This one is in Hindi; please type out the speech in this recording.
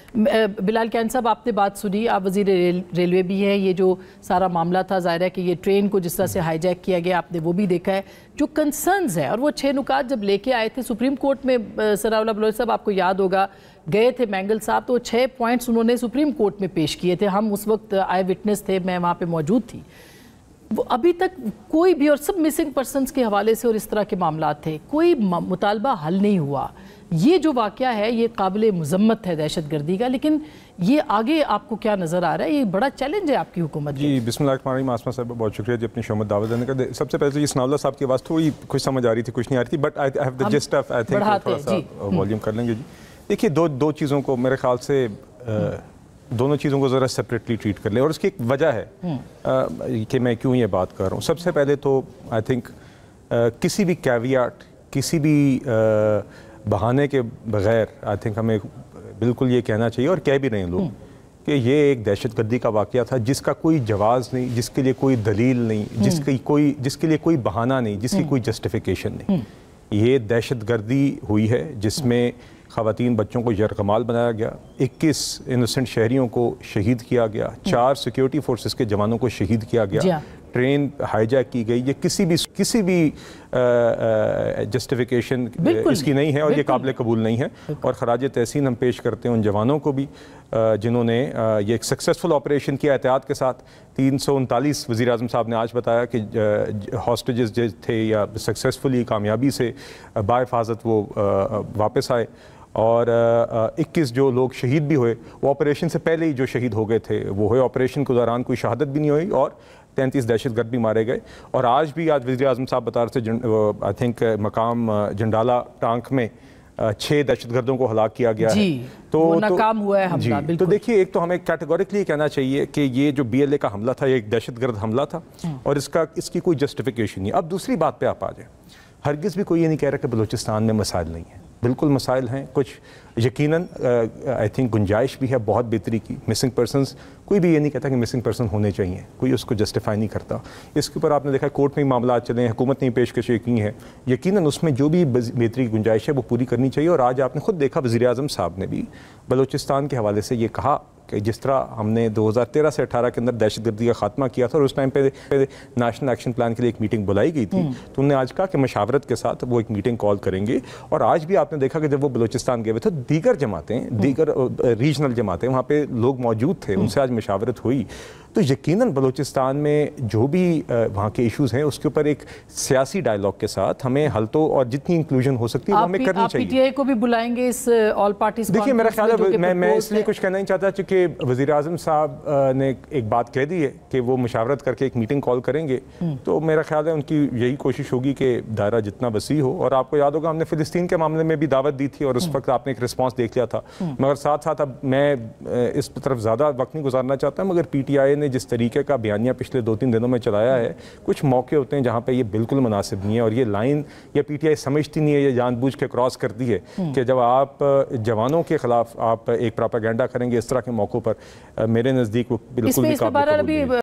बिलाल कैन साहब, आपने बात सुनी, आप वज़ीर रेलवे भी हैं। ये जो सारा मामला था, ज़ाहिर है कि ये ट्रेन को जिस तरह से हाईजैक किया गया, आपने वो भी देखा है। जो कंसर्न्स है, और वो 6 नुकात जब लेके आए थे सुप्रीम कोर्ट में, सराउल्लाह बलोच साहब आपको याद होगा, गए थे मैंगल साहब, तो 6 पॉइंट्स उन्होंने सुप्रीम कोर्ट में पेश किए थे। हम उस वक्त आई विटनेस थे, मैं वहाँ पर मौजूद थी। वो अभी तक कोई भी, और सब मिसिंग पर्सनस के हवाले से और इस तरह के मामला थे, कोई मुतालबा हल नहीं हुआ। ये जो वाक़या है ये काबिल मुज़म्मत है दहशतगर्दी का, लेकिन ये आगे आपको क्या नज़र आ रहा है? ये बड़ा चैलेंज है आपकी हुकूमत जी। बिस्मिल्लाहिर्रहमानिर्रहीम। आसमा साहब बहुत शुक्रिया जी अपनी शोमत दावत देने का। सबसे पहले तो ये सनाउल्लाह साहब की आवाज़ थोड़ी कुछ समझ आ रही थी, कुछ नहीं आ रही थी, but I have the gist of, I think थोड़ा सा वॉल्यूम कर लेंगे जी। देखिए, दो चीज़ों को मेरे ख्याल से दोनों चीज़ों को ज़रा सेपरेटली ट्रीट कर लें, और उसकी एक वजह है कि मैं क्यों ये बात कर रहा हूँ। सबसे पहले तो आई थिंक किसी भी कैवियाट, किसी भी बहाने के बगैर आई थिंक हमें बिल्कुल ये कहना चाहिए, और कह भी रहे हैं लोग, कि ये एक दहशतगर्दी का वाक़या था जिसका कोई जवाज़ नहीं, जिसके लिए कोई दलील नहीं, जिसके लिए कोई बहाना नहीं, जिसकी कोई जस्टिफिकेशन नहीं। ये दहशतगर्दी हुई है जिसमें ख़वातीन बच्चों को यरगमाल बनाया गया, 21 इनोसेंट शहरियों को शहीद किया गया, 4 सिक्योरिटी फोर्सेस के जवानों को शहीद किया गया, ट्रेन हाईजैक की गई। ये किसी भी जस्टिफिकेशन इसकी नहीं है, और ये काबिल कबूल नहीं है। और खराज तहसीन हम पेश करते हैं उन जवानों को भी जिन्होंने ये एक सक्सेसफुल ऑपरेशन किया एहतियात के साथ। 339 वज़ीर आज़म साहब ने आज बताया कि हॉस्टेजेस जो थे या सक्सेसफुली कामयाबी से बाहिफाजत वो वापस आए, और 21 जो लोग शहीद भी हुए वो ऑपरेशन से पहले ही जो शहीद हो गए थे वो हुए, ऑपरेशन के दौरान कोई शहादत भी नहीं हुई, और 33 दहशतगर्द भी मारे गए। और आज वज़ीर आज़म साहब बता रहे थे, आई थिंक मकाम जंडाला टांक में 6 दहशतगर्दों को हलाक किया गया है। तो नाकाम हुआ है हमला। तो देखिए, एक तो हमें कैटेगोरिकली कहना चाहिए कि ये जो BLA का हमला था ये एक दहशतगर्द हमला था, और इसकी कोई जस्टिफिकेशन नहीं। अब दूसरी बात पे आप आ जाए, हरगिज़ भी कोई ये नहीं कह रहा कि बलूचिस्तान में मसाइल नहीं है, बिल्कुल मसाइल हैं। कुछ यकीनन आई थिंक गुंजाइश भी है बहुत बेहतरी की। मिसिंग पर्सनस, कोई भी ये नहीं कहता कि मिसिंग पर्सन होने चाहिए, कोई उसको जस्टिफाई नहीं करता। इसके ऊपर आपने देखा कोर्ट में ही मामला चले हैं, हुकूमत ने पेशकशें की हैं, यकीनन उसमें जो भी बेहतरी की गुंजाइश है वो पूरी करनी चाहिए। और आज आपने खुद देखा वज़ीर आज़म साहब ने भी बलूचिस्तान के हवाले से ये कहा कि जिस तरह हमने 2013 से 18 के अंदर दहशतगर्दी का खात्मा किया था, और उस टाइम पे नेशनल एक्शन प्लान के लिए एक मीटिंग बुलाई गई थी, तो उन्होंने आज कहा कि मशावरत के साथ वो एक मीटिंग कॉल करेंगे। और आज भी आपने देखा कि जब वो बलूचिस्तान गए हुए थे, दीगर जमातें, दीगर रीजनल जमातें वहाँ पे लोग मौजूद थे, उनसे आज मशावरत हुई। तो यकीनन बलूचिस्तान में जो भी वहाँ के इश्यूज़ हैं उसके ऊपर एक सियासी डायलॉग के साथ हमें हल तो, और जितनी इंक्लूजन हो सकती है वो हमें करनी चाहिए। PTI को भी बुलाएंगे इस ऑल पार्टीज? देखिए, मेरा ख्याल है, मैं इसलिए कुछ कहना नहीं चाहता क्योंकि वज़ीर आज़म साहब ने एक बात कह दी है कि वो मुशावरत करके एक मीटिंग कॉल करेंगे, तो मेरा ख्याल है उनकी यही कोशिश होगी कि दायरा जितना वसी हो। और आपको याद होगा हमने फ़िलिस्तीन के मामले में भी दावत दी थी, और उस वक्त आपने एक रिस्पॉन्स देख लिया था। मगर साथ साथ अब मैं इस तरफ ज़्यादा वक्त नहीं गुजारना चाहता, मगर PTI ने जिस तरीके का बयानिया पिछले 2-3 दिनों में चलाया है, कुछ मौके होते हैं जहाँ पे ये बिल्कुल मुनासिब नहीं है, और ये लाइन या PTI समझती नहीं है, ये जानबूझ के क्रॉस करती है कि जब आप जवानों के खिलाफ आप एक प्रोपेगेंडा करेंगे इस तरह के मौक़ों पर, मेरे नज़दीक वो बिल्कुल भी काबिल कबूल नहीं है।